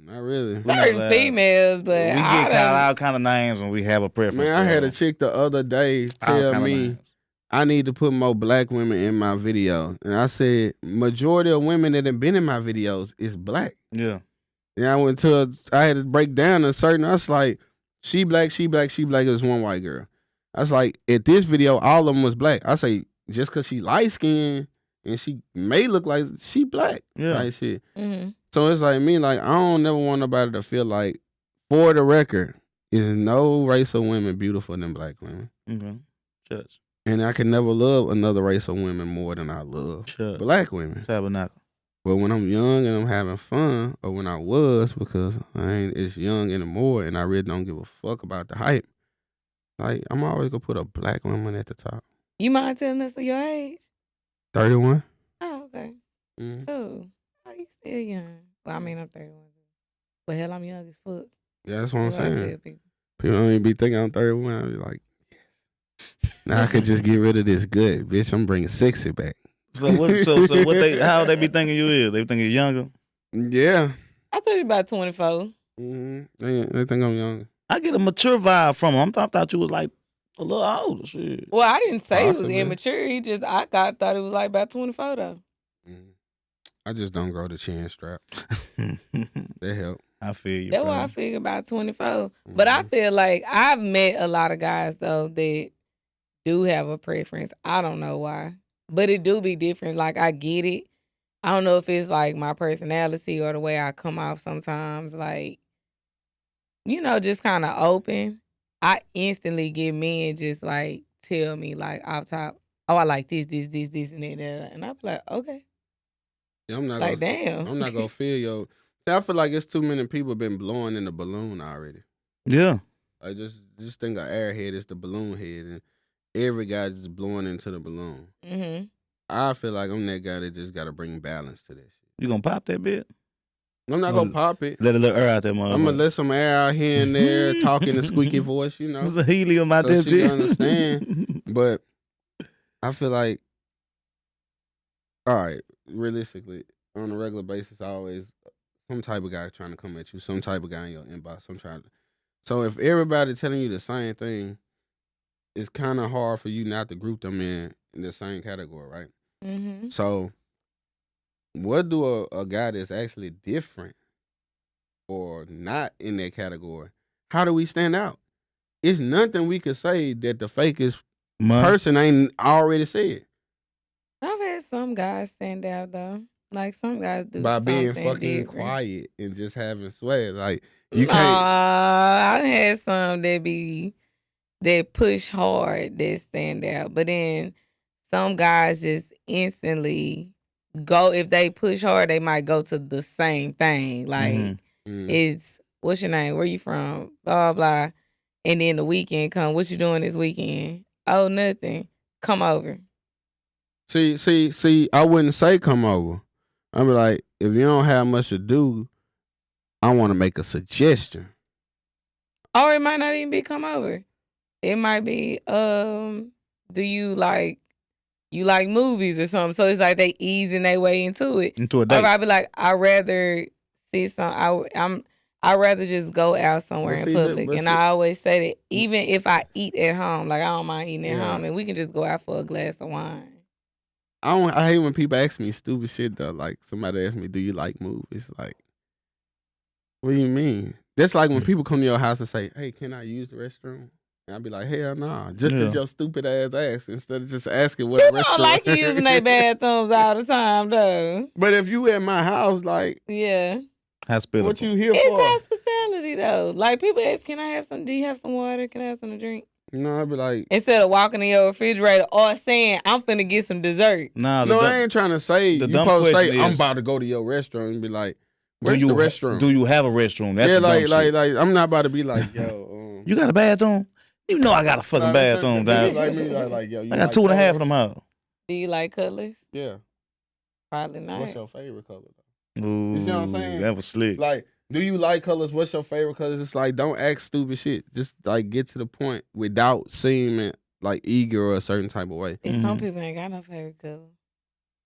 Not really. Certain females, but we get called all kind of names when we have a preference. Man, I had a chick the other day tell me I need to put more black women in my video. And I said, majority of women that have been in my videos is black. Yeah. And I had to break down a certain, I was like, she black, she black, she black. It was one white girl. I was like, at this video, all of them was black. I say, just because she light skinned and she may look like she black. Yeah. Like shit. Mm-hmm. So it's like me, like, I don't never want nobody to feel like, for the record, is no race of women beautiful than black women. Mm-hmm. Church. And I can never love another race of women more than I love black women. Tabernacle. But when I'm young and I'm having fun, or when I was, because I ain't as young anymore and I really don't give a fuck about the hype, like, I'm always going to put a black woman at the top. You mind telling us your age? 31. Oh, okay. Mm-hmm. Oh, you still young. Well, I mean, I'm 31. But hell, I'm young as fuck. Yeah, that's what I'm saying. People don't even be thinking I'm 31. I be like, yes. Now I could just get rid of this good, bitch. I'm bringing sexy back. So what how they be thinking you is? They think you're younger? Yeah. I thought you about 24. Mm-hmm. They think I'm younger. I get a mature vibe from him. I thought you was like a little older. Shit. Well, I didn't say it was immature. I thought it was like about 24 though. I just don't grow the chin strap. That help. I feel you. That's why I figure about 24. But I feel like I've met a lot of guys though that do have a preference. I don't know why, but it do be different. Like I get it. I don't know if it's like my personality or the way I come off sometimes. Like, you know, just kind of open. I instantly get men just like tell me like off top, oh, I like this, and that. And I be like, okay. Yeah, I'm not like, damn. I'm not gonna feel yo. I feel like it's too many people been blowing in the balloon already. Yeah. I just think an airhead is the balloon head, and every guy just blowing into the balloon. Mm-hmm. I feel like I'm that guy that just gotta bring balance to that shit. You gonna pop that bit? I'm not gonna pop it. Let a little air out there, motherfucker. I'm gonna let some air out here and there, talking a squeaky voice, you know. There's a helium out there, so she can understand. But I feel like, all right, realistically, on a regular basis, always some type of guy trying to come at you, some type of guy in your inbox. So if everybody telling you the same thing, it's kind of hard for you not to group them in the same category, right? Mm-hmm. So what do a guy that's actually different or not in that category, how do we stand out? It's nothing we could say that the fakest person ain't already said. I've had some guys stand out though. Like some guys do by being fucking different. quiet and just having swag. Like you can't. I had some that push hard that stand out, but then some guys just instantly go. If they push hard, they might go to the same thing. Like it's what's your name? Where you from? Blah blah blah. And then the weekend come. What you doing this weekend? Oh, nothing. Come over. See. I wouldn't say come over. I'd be like, if you don't have much to do, I want to make a suggestion. Or it might not even be come over. It might be, do you like movies or something? So it's like they easing their way into it. Into a date. Or I'd be like, I'd rather see I'd rather just go out somewhere in public. And I always say that even if I eat at home, like I don't mind eating at home, and we can just go out for a glass of wine. I hate when people ask me stupid shit though. Like somebody ask me, "Do you like movies?" Like, what do you mean? That's like when people come to your house and say, "Hey, can I use the restroom?" And I'd be like, "Hell nah!" Just because your stupid ass ask instead of just asking what People restroom. don't like you using their bathrooms all the time though. But if you at my house, like, yeah, hospitable. What you here for? It's hospitality though. Like people ask, "Can I have some? Do you have some water? Can I have something to drink?" No, I'd be like, instead of walking in your refrigerator or saying, I'm finna get some dessert. No, I ain't trying to say. You supposed to say, I'm about to go to your restaurant and be like, where's the restroom? Do you have a restroom? That's like I'm not about to be like, yo. You got a bathroom? You know I got a fucking bathroom down. Like me, like, yo, I got 2.5 of them out. Do you like colors? Yeah. Probably not. What's your favorite color? Ooh, you see what I'm saying? That was slick. Like, do you like colors? What's your favorite colors? It's like, don't ask stupid shit. Just like get to the point without seeming like eager or a certain type of way. And some people ain't got no favorite color.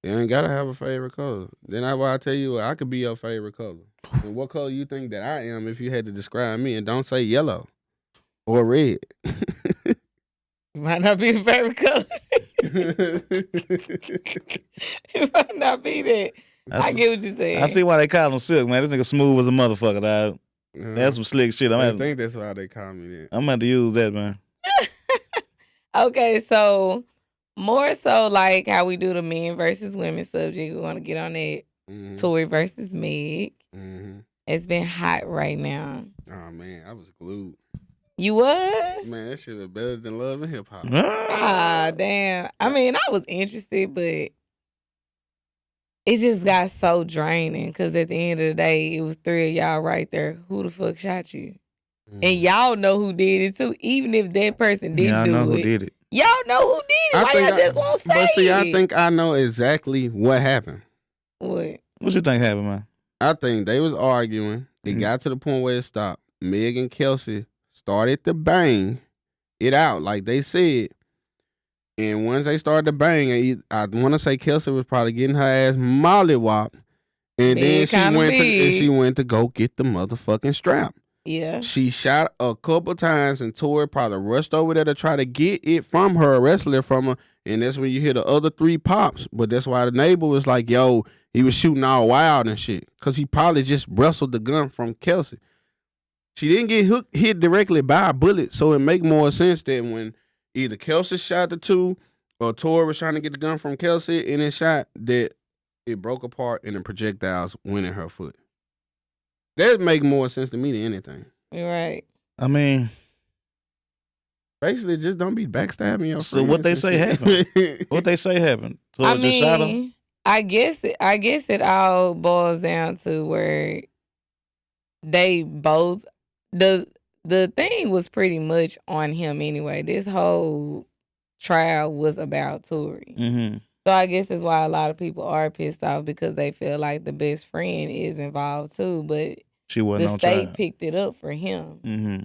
You ain't gotta have a favorite color. Then that's why I tell you I could be your favorite color. And what color you think that I am if you had to describe me? And don't say yellow or red. Might not be the favorite color. It might not be that. I get what you're saying. I see why they call him Silk, man. This nigga smooth as a motherfucker, dog. That's some slick shit. I think that's why they call me that. I'm going to use that, man. Okay, so more so like how we do the men versus women subject. We want to get on that. Tory versus Meg. It's been hot right now. Oh, man, I was glued. You was? Man, that shit was better than Love and Hip Hop. Ah, damn. I mean, I was interested, but it just got so draining because at the end of the day, it was 3 of y'all right there. Who the fuck shot you? And y'all know who did it too, even if that person didn't do it. Y'all know who did it. Y'all know who did it. Why y'all just won't say it? But see, I think I know exactly what happened. What? What you think happened, man? I think they was arguing. It got to the point where it stopped. Meg and Kelsey started to bang it out like they said. And once they started to bang, I want to say Kelsey was probably getting her ass mollywopped. And then she went to go get the motherfucking strap. Yeah. She shot a couple times and Tori probably rushed over there to try to get it from her, wrestle it from her. And that's when you hear the other 3 pops. But that's why the neighbor was like, yo, he was shooting all wild and shit. Because he probably just wrestled the gun from Kelsey. She didn't get hit directly by a bullet. So it make more sense that when either Kelsey shot the 2 or Tori was trying to get the gun from Kelsey and it shot, that it broke apart and the projectiles went in her foot. That make more sense to me than anything. You're right. I mean, basically, just don't be backstabbing your friends. So what they say happened? What they say happened? So I just shot him? I guess it all boils down to where they both the thing was pretty much on him anyway. This whole trial was about Tory. Mm-hmm. So I guess that's why a lot of people are pissed off because they feel like the best friend is involved too, but she wasn't the on state trial. picked it up for him. Mm-hmm.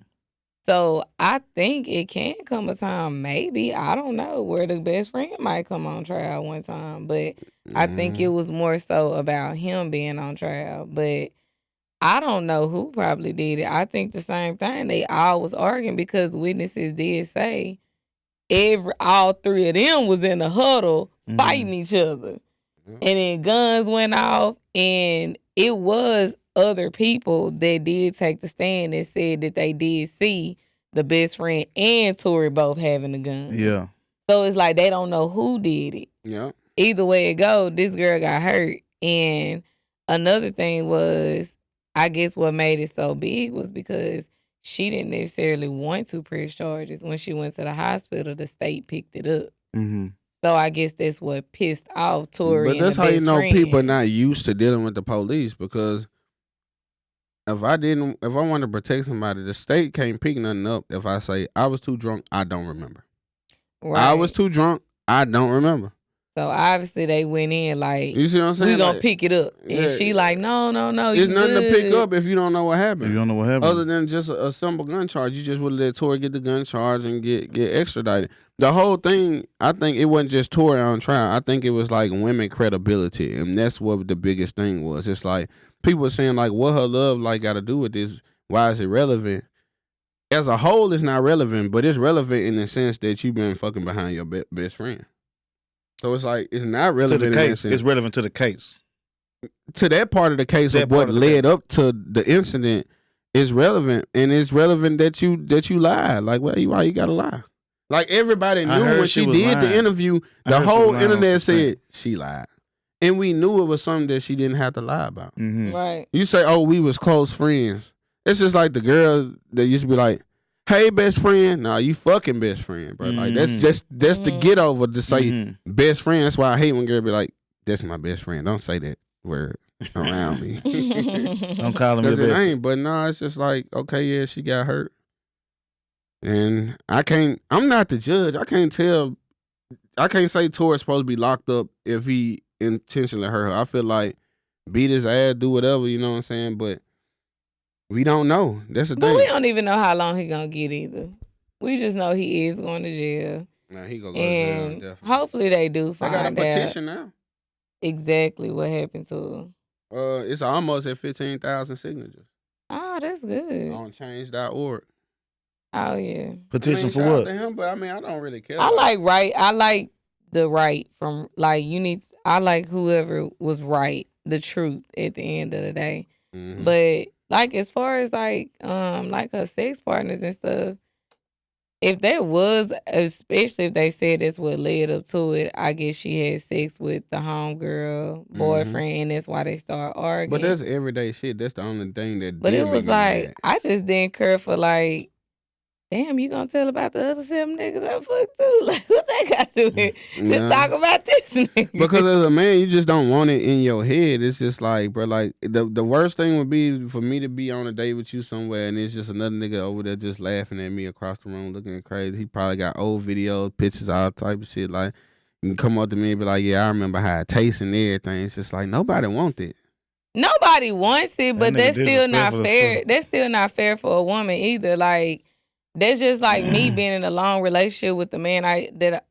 So I think it can come a time, maybe, I don't know, where the best friend might come on trial one time. But I think it was more so about him being on trial. But I don't know who probably did it. I think the same thing. They all was arguing because witnesses did say all 3 of them was in a huddle fighting each other. And then guns went off, and it was other people that did take the stand and said that they did see the best friend and Tory both having a gun. Yeah. So it's like they don't know who did it. Yeah. Either way it go, this girl got hurt. And another thing was, I guess what made it so big was because she didn't necessarily want to press charges. When she went to the hospital, the state picked it up. Mm-hmm. So I guess that's what pissed off Tory. But that's and how the you best know friend. people are not used to dealing with the police, because if I want to protect somebody, the state can't pick nothing up. If I say I was too drunk, I don't remember. Right. I was too drunk, I don't remember. So obviously they went in like, you see what I'm saying? We gonna pick it up, and she like, no. There's nothing to pick up if you don't know what happened. If you don't know what happened, other than just a simple gun charge, you just would let Tory get the gun charge and get extradited. The whole thing, I think it wasn't just Tory on trial. I think it was like women credibility, and that's what the biggest thing was. It's like people were saying like, what her love like got to do with this? Why is it relevant? As a whole, it's not relevant, but it's relevant in the sense that you've been fucking behind your best friend. So it's like it's not relevant to the case. In it's relevant to the case. To that part of the case of what led up to the incident is relevant, and it's relevant that you lied. Like, why you gotta lie? Like everybody knew when she did the interview, the whole internet said she lied, and we knew it was something that she didn't have to lie about. Mm-hmm. Right? You say, "Oh, we was close friends." It's just like the girls that used to be like, "Hey, best friend." Nah, you fucking best friend, bro. Like that's the get over to say best friend. That's why I hate when girls be like, "That's my best friend." Don't say that word around me. Don't call him your best. Ain't. But no, it's just like, okay, yeah, she got hurt, and I'm not the judge. I can't tell. I can't say Tory's supposed to be locked up if he intentionally hurt her. I feel like beat his ass, do whatever. You know what I'm saying? But we don't know. That's the thing. But we don't even know how long he gonna get either. We just know he is going to jail. Nah, he gonna go to jail. Definitely. Hopefully they do find out. They got a petition now. exactly what happened to her. It's almost at 15,000 signatures Oh, that's good. on change.org. Oh yeah. Petition for shout out what? to him, but I don't really care. I like the right from like I like whoever was right, the truth at the end of the day. Mhm. But like as far as like her sex partners and stuff, if there was, especially if they said that's what led up to it, I guess she had sex with the homegirl boyfriend, and that's why they start arguing. But that's everyday shit. That's the only thing that. But did it was make 'em like mad. I just didn't care for like, damn, you gonna tell about the other 7 niggas I fucked too? Like what they got to do with? Just talk about this nigga. Because as a man, you just don't want it in your head. It's just like, bro, like the worst thing would be for me to be on a date with you somewhere and it's just another nigga over there just laughing at me across the room looking crazy. He probably got old videos, pictures, all type of shit. Like, you can come up to me and be like, yeah, I remember how it tastes and everything. It's just like, nobody wants it. Nobody wants it, but That nigga that's still not disrespectful as fair. fuck. That's still not fair for a woman either. Like, that's just like me being in a long relationship with the man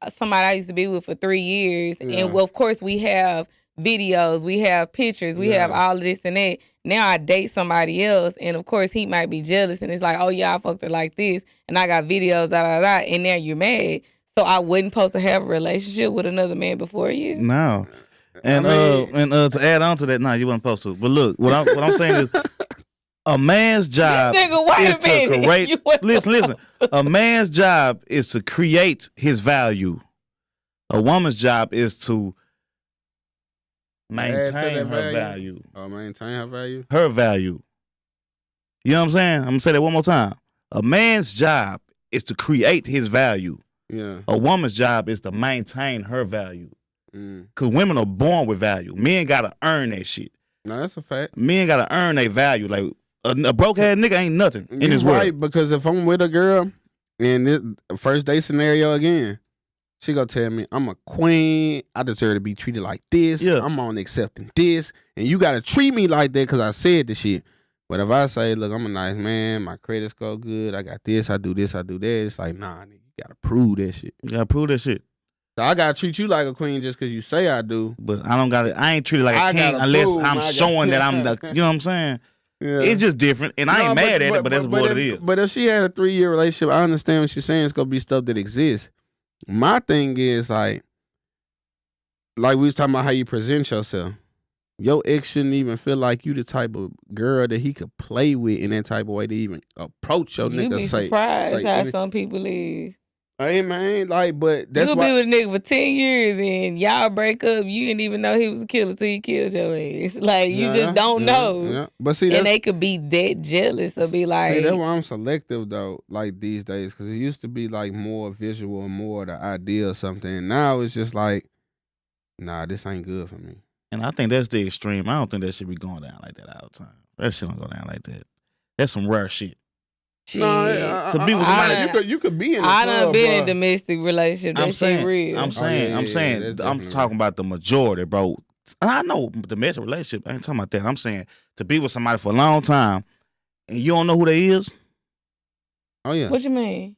somebody I used to be with for 3 years. Yeah. And well, of course we have videos, we have pictures, we have all of this and that. Now I date somebody else and of course he might be jealous and it's like, oh yeah, I fucked her like this and I got videos, and now you're mad. So I wasn't supposed to have a relationship with another man before you? No. And to add on to that, no, you wasn't supposed to. But look, what I'm saying is a man's job This nigga, wait is a to minute. create. You wasn't Listen. supposed to. A man's job is to create his value. A woman's job is to maintain her value. Oh, maintain her value? Her value. You know what I'm saying? I'm going to say that one more time. A man's job is to create his value. Yeah. A woman's job is to maintain her value. Mm. Because women are born with value. Men got to earn that shit. No, that's a fact. Men got to earn their value. Like, a broke-ass nigga ain't nothing in this world. Right, because if I'm with a girl and this first date scenario again, she gonna tell me I'm a queen. I deserve to be treated like this. Yeah. I'm on accepting this, and you gotta treat me like that because I said the shit. But if I say, look, I'm a nice man, my credit score good, I got this, I do that, it's like, nah, nigga, you gotta prove that shit. You gotta prove that shit. So I gotta treat you like a queen just because you say I do. But I ain't treated like a king unless I'm showing that I'm the, you know what I'm saying? Yeah. It's just different. And I ain't mad at it, but that's what it is. But if she had a 3-year relationship, I understand what she's saying. It's gonna be stuff that exists. My thing is like we was talking about how you present yourself. Your ex shouldn't even feel like you the type of girl that he could play with in that type of way to even approach your nigga. You be surprised how some people is. Hey man, like, but that's you why be with a nigga for 10 years and y'all break up. You didn't even know he was a killer till he killed your ass. Like you just don't know. Yeah. But see, and they could be that jealous or be like. See, that's why I'm selective though. Like these days, because it used to be like more visual and more the idea of something. And now it's just like, nah, this ain't good for me. And I think that's the extreme. I don't think that should be going down like that all the time. That shit don't go down like that. That's some rare shit. No, to be with somebody, you could be in. I done been in domestic relationship. That shit real. I'm talking about the majority, bro. I know domestic relationship. I ain't talking about that. I'm saying to be with somebody for a long time and you don't know who they is. Oh yeah. What you mean?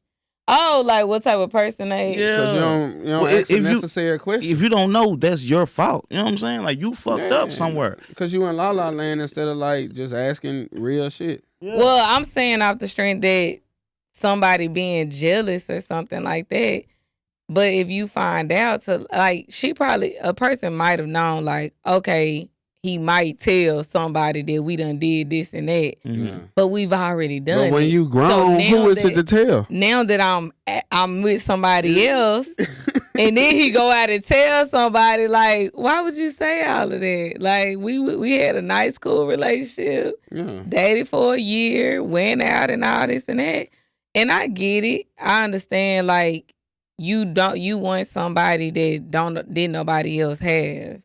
Oh, like what type of person they? Yeah. Because you don't ask a necessary question. If you don't know, that's your fault. You know what I'm saying? Like you fucked up somewhere. Because you in la la land instead of like just asking real shit. Yeah. Well, I'm saying off the strength that somebody being jealous or something like that. But if you find out a person might have known like, okay, he might tell somebody that we done did this and that. Mm-hmm. But we've already done it. But when you grown, who is it to tell? Now that I'm with somebody else, and then he go out and tell somebody, like, why would you say all of that? Like, we had a nice, cool relationship, dated for a year, went out and all this and that. And I get it. I understand, like, you want somebody that didn't nobody else have.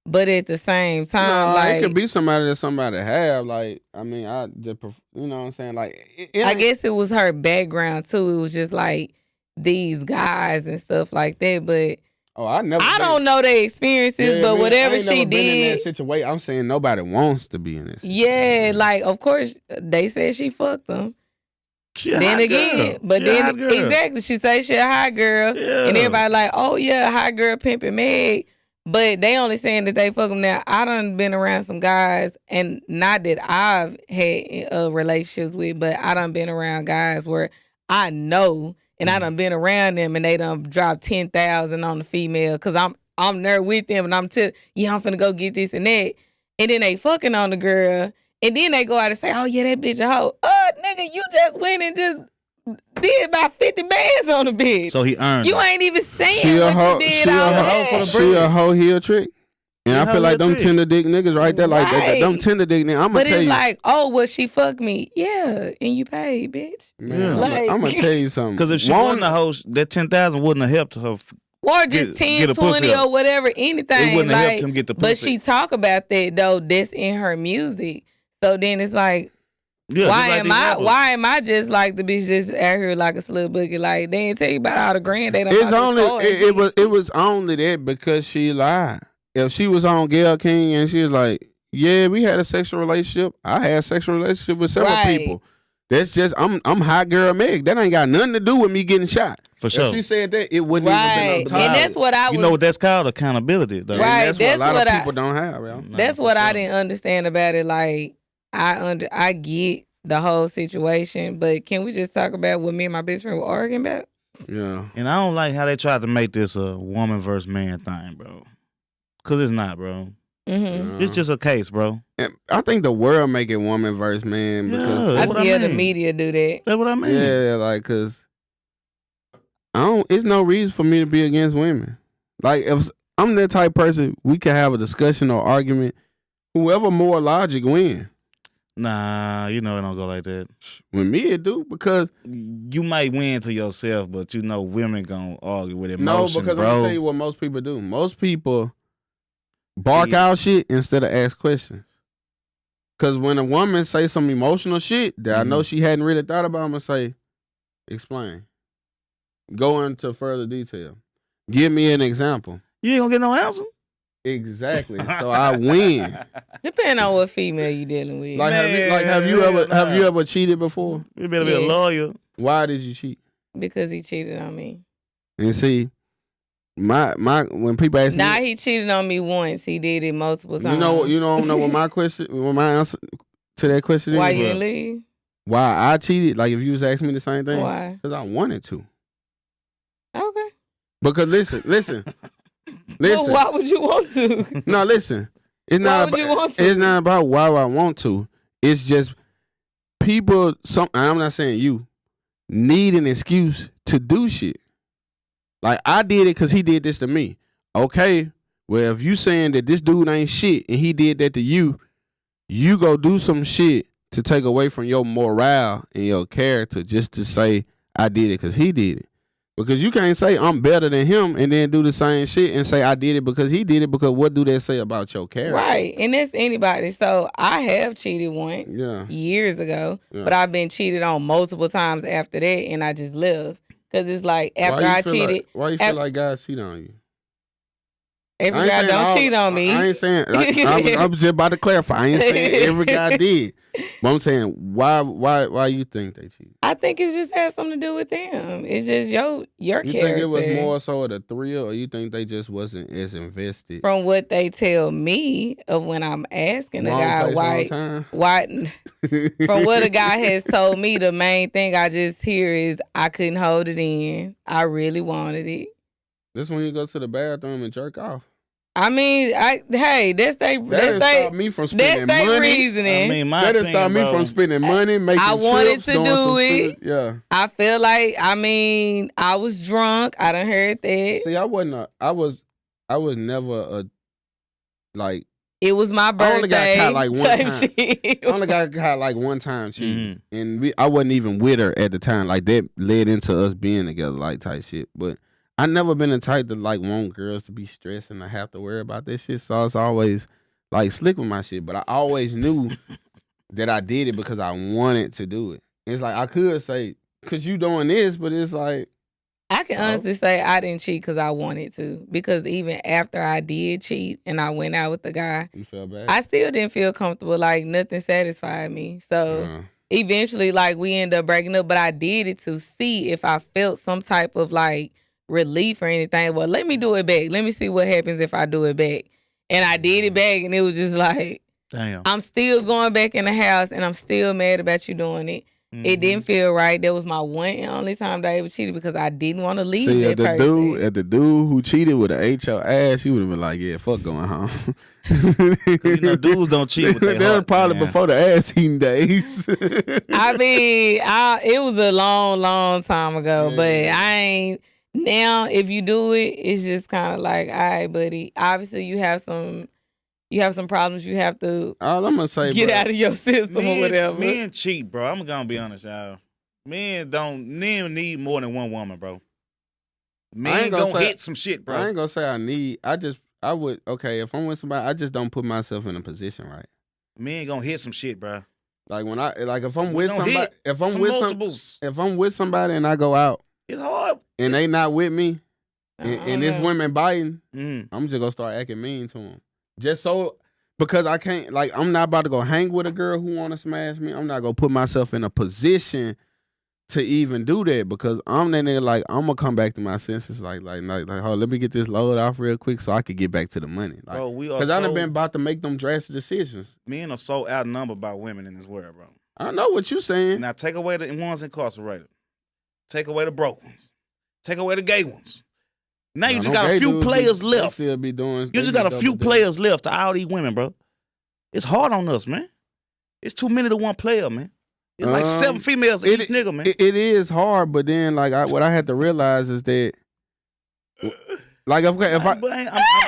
But at the same time, like, it could be somebody that somebody have. Like, I mean, I just, you know what I'm saying? Like, I guess it was her background too. It was just like these guys and stuff like that. But I don't know their experiences. But whatever she did, in that situation, I'm saying nobody wants to be in this. Yeah, like of course they said she fucked them. Then again, exactly, she say she a hot girl, and everybody like, oh yeah, hot girl pimping Meg. But they only saying that they fuck them now. I done been around some guys, and not that I've had relationships with, but I done been around guys where I know, and I done been around them, and they done dropped 10,000 on the female because I'm there with them, and I'm finna go get this and that, and then they fucking on the girl, and then they go out and say, oh yeah, that bitch a hoe. Nigga, you just went and just did about 50 bands on the bitch. So he earned. You ain't even saying she what a hoe, you did. She a hoe, he a trick. And I feel like them tender dick niggas right there, like them tender dick niggas. I'm gonna tell you. But it's like, oh, well, she fucked me. Yeah, and you paid, bitch. Man, I'm gonna tell you something. Because if she wasn't a hoe, that 10,000 wouldn't have helped her. Or just 10, 20 or whatever, anything. It wouldn't have helped him get the pussy. But she talk about that, though, that's in her music. So then it's like, why am I just like the bitch just out here like a slut boogie? Like, they ain't tell you about all the grand they done it was only that because she lied. If she was on Gayle King and she was like, yeah, we had a sexual relationship. I had a sexual relationship with several people. That's just I'm hot girl Meg. That ain't got nothing to do with me getting shot. For sure. If she said that, it wouldn't even been and that's what I was. You know what that's called? Accountability. Though. Right. And that's what a lot of people don't have. Yo. That's what I didn't understand about it. Like I get the whole situation, but can we just talk about what me and my best friend were arguing about? Yeah. And I don't like how they tried to make this a woman versus man thing, bro. Cause it's not, bro. Mm-hmm. It's just a case, bro. And I think the world make it woman versus man because the media do that. That's what I mean. Yeah, like cause it's no reason for me to be against women. Like if I'm that type of person, we can have a discussion or argument. Whoever more logic win. Nah, you know it don't go like that. With me it do because you might win to yourself, but you know women gonna argue with emotion. No, because bro. I'm gonna tell you what most people do. Most people bark out shit instead of ask questions. Cause when a woman say some emotional shit that I know she hadn't really thought about, I'm gonna say, explain. Go into further detail. Give me an example. You ain't gonna get no answer. Exactly. So I win. Depending on what female you dealing with. Like, have you ever cheated before? You better be a lawyer. Why did you cheat? Because he cheated on me. And see, my when people ask me, he cheated on me once. He did it multiple times. You know what my answer to that question is? Why you didn't leave? Why I cheated? Like if you was asking me the same thing. Why? Because I wanted to. Okay. Because listen. Well, why would you want to? No, listen. It's not about why I want to. It's just people. I'm not saying you need an excuse to do shit. Like I did it because he did this to me. Okay, well if you saying that this dude ain't shit and he did that to you, you go do some shit to take away from your morale and your character just to say I did it because he did it. Because you can't say I'm better than him and then do the same shit and say I did it because he did it, because what do that say about your character? Right. And that's anybody. So I have cheated once years ago, but I've been cheated on multiple times after that and I just left. Because it's like after I cheated. Why you feel like guys cheat on you? Every guy don't cheat on me. I ain't saying. I was just about to clarify. I ain't saying every guy did. But I'm saying why you think they cheat? I think it just has something to do with them. It's just your character. You think it was more so of the thrill, or you think they just wasn't as invested? From what they tell me of when I'm asking a guy why from what a guy has told me, the main thing I just hear is I couldn't hold it in. I really wanted it. This when you go to the bathroom and jerk off. I mean, that's stop me from spending money. Reasoning. I mean, that didn't stop me from spending money, making I wanted trips, to do it. Food. Yeah. I feel like, I was drunk. I done heard that. See, I was never a, like. It was my birthday. I only got caught like one time. Shit. I only got caught like one time cheating. And I wasn't even with her at the time. Like that led into us being together, like type shit. But I never been the type to like want girls to be stressed and I have to worry about this shit. So it's always like slick with my shit. But I always knew that I did it because I wanted to do it. It's like I could say, cause you doing this, but it's like I can honestly say I didn't cheat because I wanted to. Because even after I did cheat and I went out with the guy, you felt bad. I still didn't feel comfortable. Like nothing satisfied me. So eventually, like we ended up breaking up. But I did it to see if I felt some type of like relief or anything. Well, let me do it back. Let me see what happens if I do it back. And I did it back, and it was just like, damn. I'm still going back in the house, and I'm still mad about you doing it. Mm-hmm. It didn't feel right. That was my one and only time that I ever cheated because I didn't want to leave that person. If the dude who cheated would have ate your ass, you would have been like, yeah, fuck going home. Dudes don't cheat with their That was probably man. before the ass eating days. I mean, it was a long, long time ago, but I ain't. Now, if you do it, it's just kind of like, all right, buddy. Obviously, you have some problems. You have to. All I'm gonna say, get out of your system or whatever. Men cheat, bro. I'm gonna be honest, y'all. Men need more than one woman, bro. Men gonna hit some shit, bro. I ain't gonna say I need. I would. Okay, if I'm with somebody, I just don't put myself in a position, right? Men gonna hit some shit, bro. Like if I'm with somebody, if I'm with somebody and I go out, it's hard. And they not with me, and this women biting, I'm just gonna start acting mean to them. Just so, because I can't, like, I'm not about to go hang with a girl who want to smash me. I'm not gonna put myself in a position to even do that because I'm that nigga, like, I'm gonna come back to my senses, like, oh, let me get this load off real quick so I could get back to the money. Like, bro, because I done been about to make them drastic decisions. Men are so outnumbered by women in this world, bro. I know what you saying. Now, take away the ones incarcerated. Take away the broke ones. Take away the gay ones. Now you just got a few players left. Still be doing. You just got a few players left to all these women, bro. It's hard on us, man. It's too many to one player, man. It's like 7 females to each nigga, man. It is hard, but then like what I had to realize is that, like I'm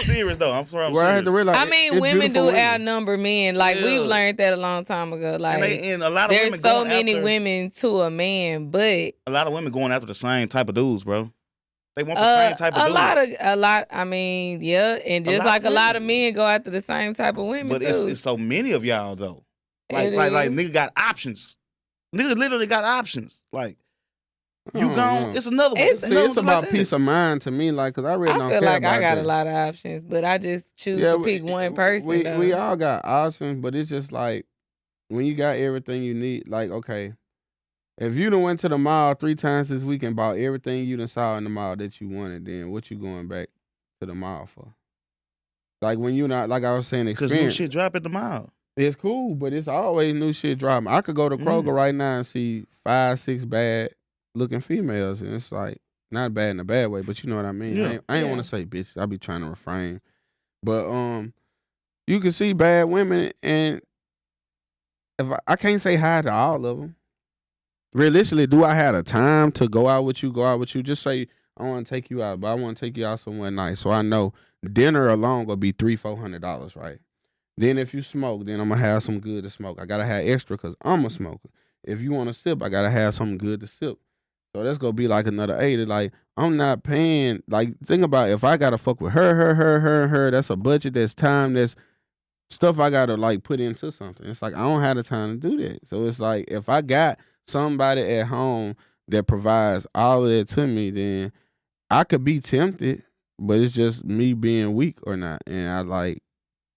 serious though. I'm serious. I had to realize. I mean, women do outnumber men. Like we've learned that a long time ago. Like and a lot of there's so many women to a man, but a lot of women going after the same type of dudes, bro. They want the same type of dudes. A lot. I mean, yeah, and just like a lot of men go after the same type of women. But too. It's so many of y'all though. Like nigga got options. Niggas literally got options. Like you gone. It's another one. It's about peace of mind to me. Like, cause I really don't care about I got a lot of options, but I just choose to pick one person. We all got options, but it's just like when you got everything you need. Like, okay, if you done went to the mall 3 times this week and bought everything you done saw in the mall that you wanted, then what you going back to the mall for? Like when you not, like I was saying, because new shit drop at the mall. It's cool, but it's always new shit dropping. I could go to Kroger right now and see 5, 6 bad looking females, and it's like not bad in a bad way, but you know what I mean. Yeah. I ain't want to say bitches. I be trying to refrain, but you can see bad women, and if I can't say hi to all of them. Realistically, do I have the time to go out with you? Just say I want to take you out, but I want to take you out somewhere nice, so I know dinner alone gonna be $300-400, right? Then if you smoke, then I'm gonna have some good to smoke. I gotta have extra because I'm a smoker. If you want to sip, I gotta have something good to sip. So that's gonna be like another 80. Like, I'm not paying. Like, think about it. If I gotta fuck with her, that's a budget, that's time, that's stuff I gotta like put into something. It's like I don't have the time to do that. So it's like if I got somebody at home that provides all of it to me, then I could be tempted, but it's just me being weak or not. And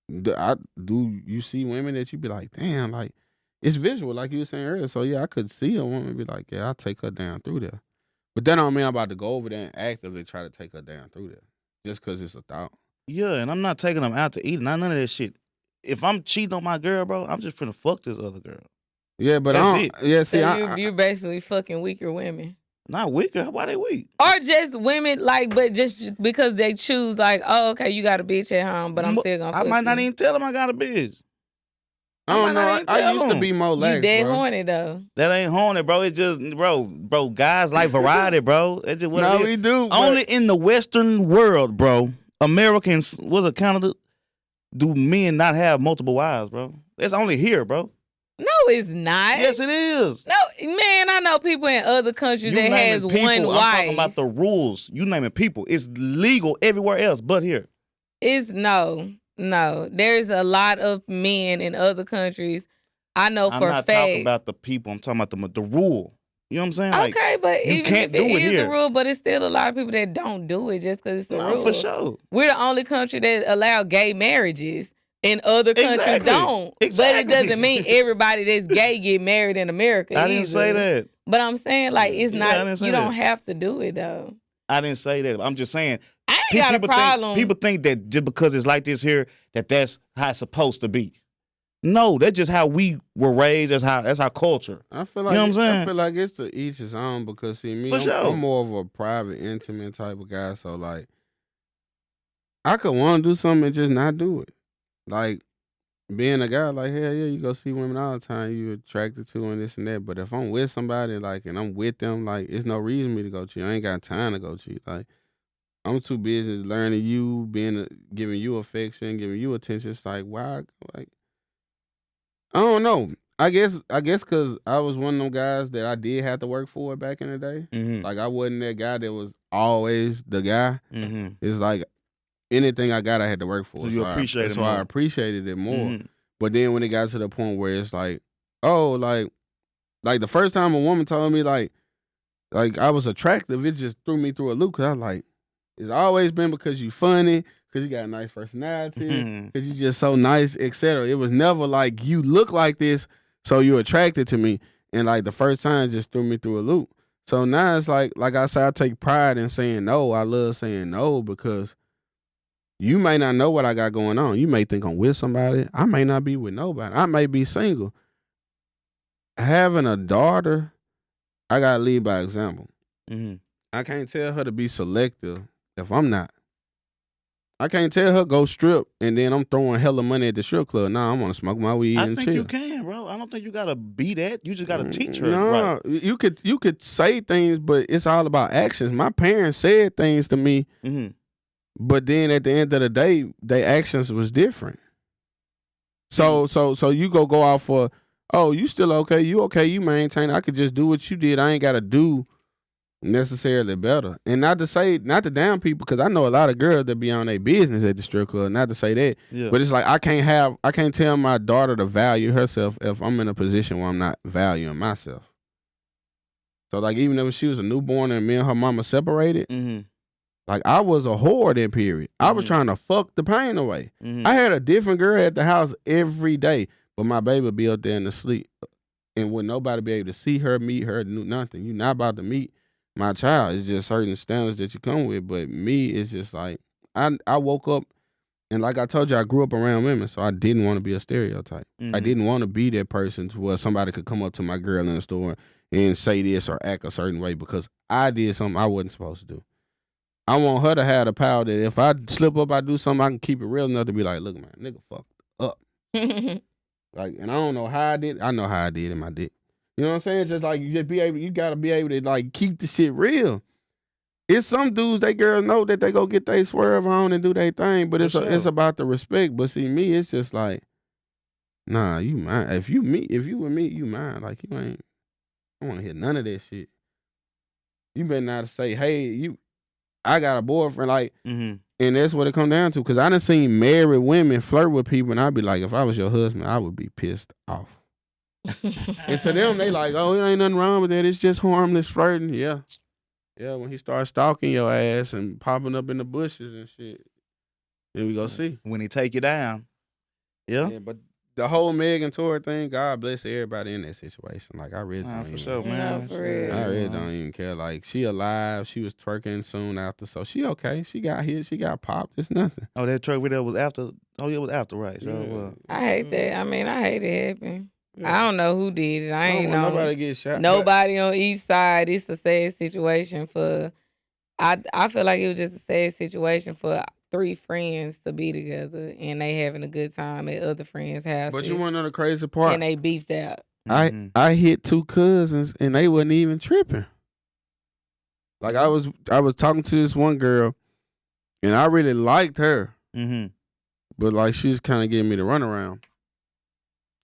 you see women that you be like, damn, like, it's visual, like you were saying earlier. So yeah, I could see a woman be like, yeah, I'll take her down through there. But that don't mean I'm about to go over there and actively try to take her down through there just because it's a thought. Yeah, and I'm not taking them out to eat, none of that shit. If I'm cheating on my girl, bro, I'm just finna fuck this other girl. Yeah, but you're basically fucking weaker women. Not weaker. Why they weak? Or just women, like, but just because they choose, like, oh, okay, you got a bitch at home, but I'm still gonna fuck I might not even tell them I got a bitch. I don't know. I used to be more lax, you dead horny, though. That ain't horny, bro. It's just, bro, guys like variety, bro. It's just what it is. We do. Only in the Western world, bro, Americans, was it Canada, do men not have multiple wives, bro? It's only here, bro. No, it's not. Yes, it is. No, man, I know people in other countries that has people, one wife. I'm talking about the rules. You naming people. It's legal everywhere else but here. It's no. There's a lot of men in other countries. I know for a fact. I'm not talking about the people. I'm talking about the rule. You know what I'm saying? Like, okay, but you even can't if do it is here. a rule, but it's still a lot of people that don't do it just because it's a rule. For sure. We're the only country that allow gay marriages. And other countries don't. Exactly. But it doesn't mean everybody that's gay get married in America. I didn't say that. But I'm saying, like, it's not, you don't have to do it, though. I didn't say that. I'm just saying. I ain't got a problem. People think that just because it's like this here, that's how it's supposed to be. No, that's just how we were raised. That's our culture. I feel like, you know what I'm saying? I feel like it's to each his own because see me, I'm more of a private, intimate type of guy. So like, I could want to do something and just not do it. Like being a guy, like hell yeah, you go see women all the time, you attracted to and this and that. But if I'm with somebody like and I'm with them, like it's no reason for me to go cheat. I ain't got time to go cheat. Like I'm too busy learning you, giving you affection, giving you attention. It's like why, like I don't know. I guess because I was one of them guys that I did have to work for back in the day. Mm-hmm. Like I wasn't that guy that was always the guy. Mm-hmm. It's like anything I got, I had to work for. So you appreciate it more. So I appreciated it more. Mm-hmm. But then when it got to the point where it's like, oh, like the first time a woman told me like I was attractive, it just threw me through a loop. Cause I was like, it's always been because you funny, because you got a nice personality, because you just so nice, etc. It was never like you look like this, so you're attracted to me. And like the first time just threw me through a loop. So now it's like I said, I take pride in saying no. I love saying no because you may not know what I got going on. You may think I'm with somebody. I may not be with nobody. I may be single. Having a daughter, I gotta lead by example. Mm-hmm. I can't tell her to be selective if I'm not. I can't tell her go strip and then I'm throwing hella money at the strip club. Nah, I'm gonna smoke my weed and chill. I think you can, bro. I don't think you gotta be that. You just gotta teach her. No, right. You could say things, but it's all about actions. My parents said things to me, but then at the end of the day, their actions was different. So you go out for, oh, you still okay? You okay? You maintain. I could just do what you did. I ain't gotta do necessarily better. And not to down people, because I know a lot of girls that be on their business at the strip club. Not to say that, but it's like I can't tell my daughter to value herself if I'm in a position where I'm not valuing myself. So like even if she was a newborn and me and her mama separated, like I was a whore that period. I was trying to fuck the pain away. I had a different girl at the house every day, but my baby would be up there in the sleep, and would nobody be able to see her, meet her, nothing. You're not about to meet my child. It's just certain standards that you come with. But me, it's just like I woke up and like I told you, I grew up around women, so I didn't want to be a stereotype. I didn't want to be that person to where somebody could come up to my girl in the store and say this or act a certain way because I did something I wasn't supposed to do. I want her to have the power that if I slip up, I do something, I can keep it real enough to be like, look, man, nigga fucked up. Like, and I don't know how I did. I know how I did in my dick. You know what I'm saying? Just like you gotta be able to like keep the shit real. It's some dudes, they girls know that they go get they swerve on and do their thing, but it's about the respect. But see, me, it's just like, nah, you mine. If you with me, you mine. Like you ain't. I don't want to hear none of that shit. You better not say, hey, I got a boyfriend, like, and that's what it come down to. Because I done seen married women flirt with people, and I'd be like, if I was your husband, I would be pissed off. And to them, they like, oh, it ain't nothing wrong with that. It's just harmless flirting. Yeah. Yeah, when he starts stalking your ass and popping up in the bushes and shit, then we go see. When he take you down. Yeah. But the whole Meg and Tori thing, God bless everybody in that situation. Like, I really don't for sure, man. For real. I really don't even care. Like, she alive. She was twerking soon after, so she okay. She got hit. She got popped. It's nothing. Oh, that twerk video was after. Oh, yeah, it was after, right? So, I hate that. I mean, I hate it happening. Yeah. I don't know who did it. I ain't know. Nobody get shot. Nobody on each side. It's a sad situation for. I feel like it was just a sad situation for 3 friends to be together and they having a good time at other friends' houses. But you want to know the crazy part? And they beefed out. I hit 2 cousins and they wasn't even tripping. Like I was talking to this one girl, and I really liked her, but like she was kind of giving me the runaround.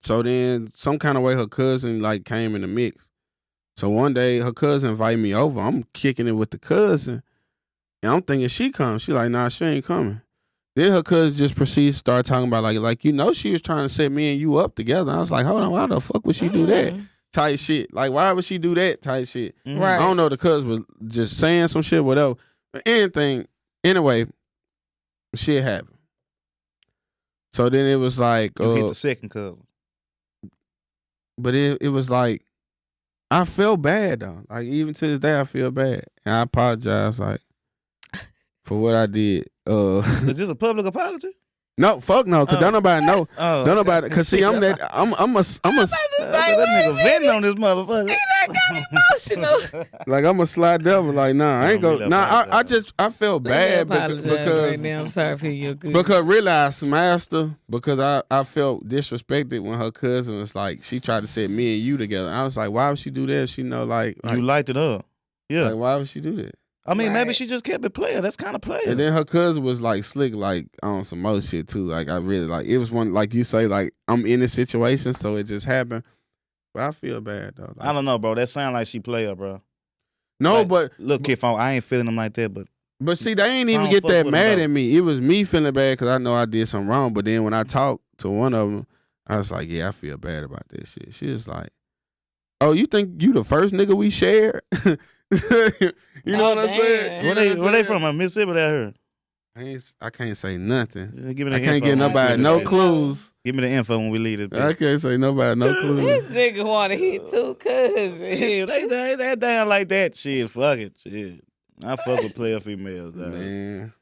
So then some kind of way her cousin like came in the mix. So one day her cousin invited me over. I'm kicking it with the cousin. And I'm thinking she comes. She like, nah, she ain't coming. Then her cousin just proceeds to start talking about like she was trying to set me and you up together. I was like, hold on, why the fuck would she do that? Type shit. Like, why would she do that type shit? Right. I don't know, the cousin was just saying some shit, whatever. But anyway, shit happened. So then it was like you hit the second cousin. But it was like, I felt bad though. Like even to this day I feel bad. And I apologize. Like for what I did. Is this a public apology? No, fuck no, cause don't nobody know. Don't nobody, cause see, I'm a. That nigga venting on this motherfucker. Emotional. Like I'm a sly devil. Like nah, I ain't go. Nah, I felt bad because right now. I'm sorry for your good. Because really I smashed her because I felt disrespected when her cousin was like she tried to set me and you together. I was like, why would she do that? She know like you liked it up. Yeah. Like why would she do that? I mean, maybe she just kept it player. That's kind of player. And then her cousin was like slick, like on some other shit too. Like I really like it was one like you say, like I'm in this situation, so it just happened. But I feel bad though. Like, I don't know, bro. That sound like she player, bro. No, like, but look, kid, I ain't feeling them like that. But see, they ain't even get that mad at me. It was me feeling bad because I know I did something wrong. But then when I talked to one of them, I was like, yeah, I feel bad about this shit. She was like, oh, you think you the first nigga we shared? You know what I'm saying? Where they from? Mississippi out here? I can't say nothing. Yeah, give me the I can't give nobody no clues. Give me the info when we leave this bitch. I can't say nobody no clues. This nigga want to hit two cousins. Yeah, they down like that. Shit, fuck it. Shit. I fuck with player females, though. Man.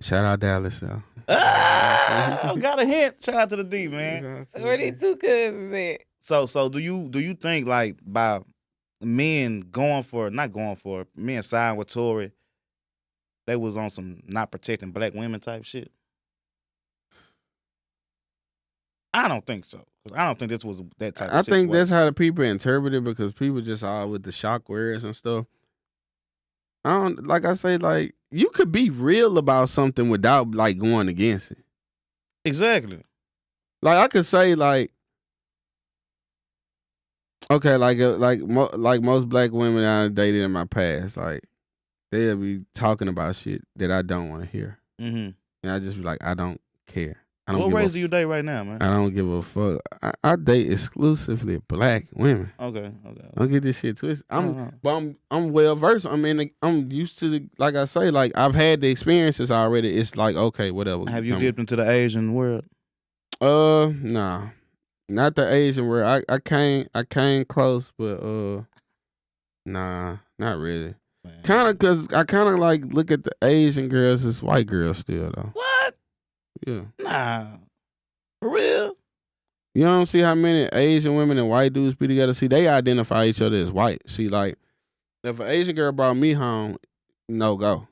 Shout out Dallas, though. Got a hint. Shout out to the D, man. Where these two cousins at? So do you think like by men men siding with Tory, they was on some not protecting black women type shit? I don't think so. Cause I don't think this was that type of situation. I think that's how the people interpret it because people just all with the shock words and stuff. I don't, like I say, like, you could be real about something without, like, going against it. Exactly. Like, I could say, like, okay, like most black women I dated in my past, like, they'll be talking about shit that I don't want to hear. Mm-hmm. And I just be like, I don't care. What race do you date right now, man? I don't give a fuck. I date exclusively black women. Okay. Don't get this shit twisted. But I'm well versed. I mean, I'm used to like I say, like I've had the experiences already. It's like okay, whatever. Have you dipped into the Asian world? Nah, not the Asian world. I came close, but nah, not really. Kind of, cause I kind of like look at the Asian girls as white girls still though. What? Yeah. Nah. For real? You don't see how many Asian women and white dudes be together. See, they identify each other as white. See, like, if an Asian girl brought me home, no go.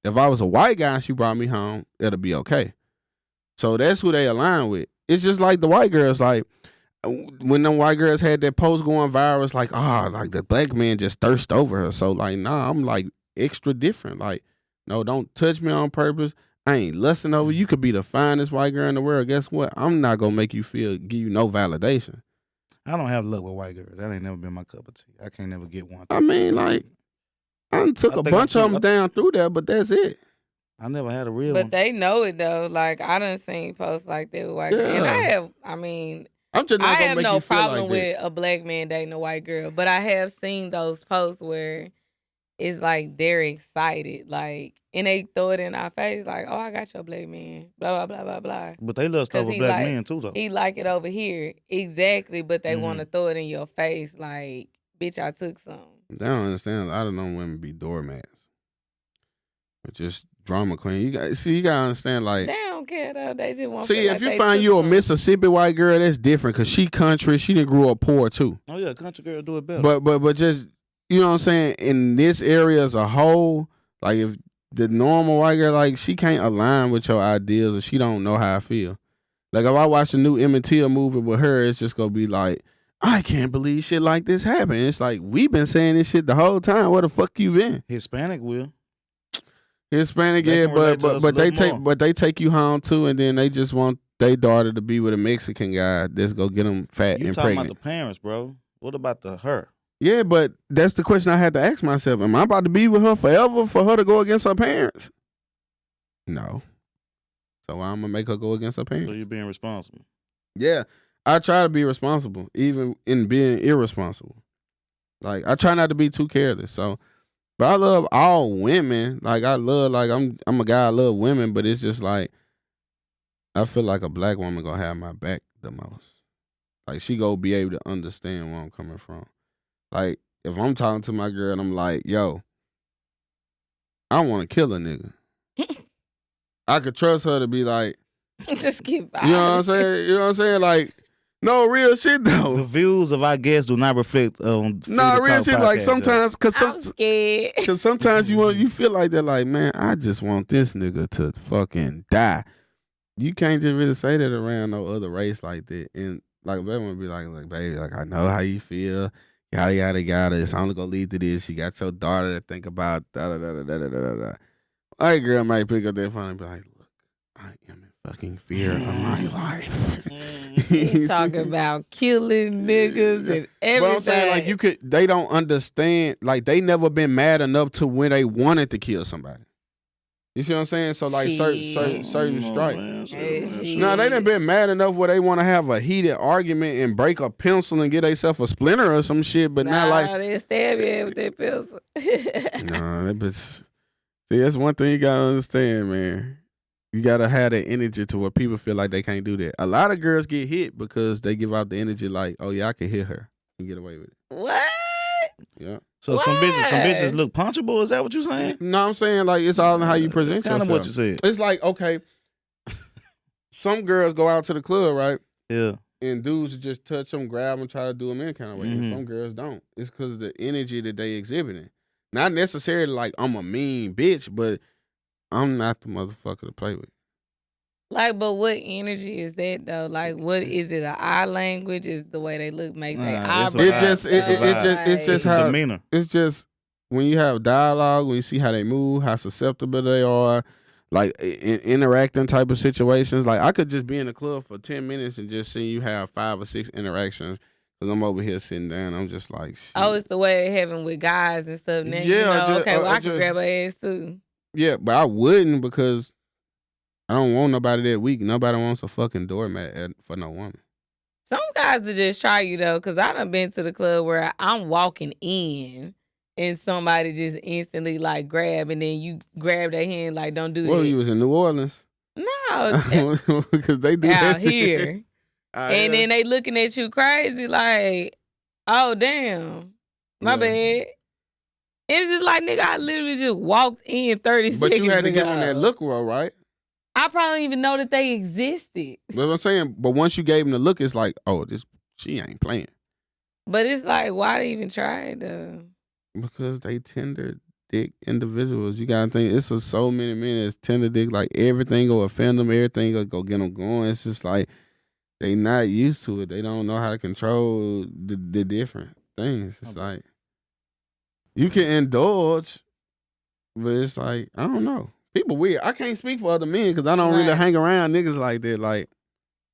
If I was a white guy and she brought me home, it'll be okay. So that's who they align with. It's just like the white girls, like, when them white girls had that post going viral, it's like, like the black man just thirst over her. So, like, nah, I'm like extra different. Like, no, don't touch me on purpose. I ain't lusting over you. You could be the finest white girl in the world. Guess what? I'm not gonna make you give you no validation. I don't have luck with white girls. That ain't never been my cup of tea. I can't never get one. I mean, like, I took a bunch of them down through there, but that's it. I never had a real one. But they know it though. Like I done seen posts like that with white girls. And I'm just not I have no problem like with a black man dating a white girl, but I have seen those posts where it's like they're excited, like, and they throw it in our face, like, "Oh, I got your black man," blah blah blah blah blah. But they love stuff with black men too, though. He like it over here, exactly. But they want to throw it in your face, like, "Bitch, I took some." They don't understand. A lot of them women be doormats, but just drama queen. You gotta understand, like, they don't care though. They just want. See, if you find you a Mississippi white girl, that's different because she country. She didn't grow up poor too. Oh yeah, country girl do it better. But just, you know what I'm saying, in this area as a whole, like if the normal white girl, like, she can't align with your ideals or she don't know how I feel. Like if I watch a new Emmett Till movie with her, it's just gonna be like, I can't believe shit like this happened. It's like, we've been saying this shit the whole time. Where the fuck you been? Hispanic will. Hispanic, yeah, but they take you home too, and then they just want their daughter to be with a Mexican guy that's go get them fat and pregnant. You talking about the parents, bro? What about her? Yeah, but that's the question I had to ask myself. Am I about to be with her forever for her to go against her parents? No. So I'm gonna make her go against her parents. So you're being responsible. Yeah, I try to be responsible, even in being irresponsible. Like I try not to be too careless. So. But I love all women. Like I'm a guy. I love women, but it's just like I feel like a black woman gonna have my back the most. Like she gonna be able to understand where I'm coming from. Like if I'm talking to my girl and I'm like, yo, I want to kill a nigga. I could trust her to be like, just keep vibing. You know what I'm saying? You know what I'm saying? Like, no, real shit though. The views of our guests do not reflect on. No, real shit. Like sometimes, I'm scared. Cause sometimes you feel like that. Like, man, I just want this nigga to fucking die. You can't just really say that around no other race like that. And like, they want to be like, baby, like I know how you feel. Yada yada yada. It's only gonna lead to this. You got your daughter to think about. Da da da da da da da. Like, girl might pick up that phone and be like, look, I am in fucking fear of my life. He talking about killing niggas and everything. But I'm saying, like, they don't understand, like, they never been mad enough to when they wanted to kill somebody. You see what I'm saying? So, like, certain strike. No, they done been mad enough where they want to have a heated argument and break a pencil and get themselves a splinter or some shit, but not like. They stab you with that pencil. Nah, that bitch. See, that's one thing you gotta understand, man. You gotta have that energy to where people feel like they can't do that. A lot of girls get hit because they give out the energy like, oh yeah, I can hit her and get away with it. What? Yeah. So some bitches look punchable. Is that what you're saying? No, I'm saying like it's all in how you present yourself. Kind of what you said. It's like, okay, some girls go out to the club, right? Yeah. And dudes just touch them, grab them, try to do them any kind of way. And some girls don't. It's because of the energy that they exhibiting. Not necessarily like I'm a mean bitch, but I'm not the motherfucker to play with. Like, but what energy is that though? Like, what is it? An eye language? Is the way they look make their eyebrows? It's just how demeanor. It's just when you have dialogue, when you see how they move, how susceptible they are, like in interacting type of situations. Like I could just be in the club for 10 minutes and just see you have 5 or 6 interactions. Cause I'm over here sitting down, I'm just like, shit. Oh, it's the way they having with guys and stuff. Now yeah, I can grab her ass too. Yeah, but I wouldn't because I don't want nobody that weak. Nobody wants a fucking doormat for no woman. Some guys will just try you though, cause I done been to the club where I'm walking in and somebody just instantly like grab and then you grab their hand like don't do that. Well, you was in New Orleans. No, because they do out that here. And then they looking at you crazy like, oh, damn, my bad. It's just like, nigga, I literally just walked in 30 seconds ago. But you had to give them that look roll, right? I probably don't even know that they existed. But I'm saying, but once you gave them the look, it's like, oh, she ain't playing. But it's like, why they even try it, though? Because they tender dick individuals. You gotta think, it's so many men that's tender dick. Like, everything go offend them, everything go get them going. It's just like, they not used to it. They don't know how to control the different things. It's like you can indulge, but it's like I don't know. People weird. I can't speak for other men because I don't really hang around niggas like that. Like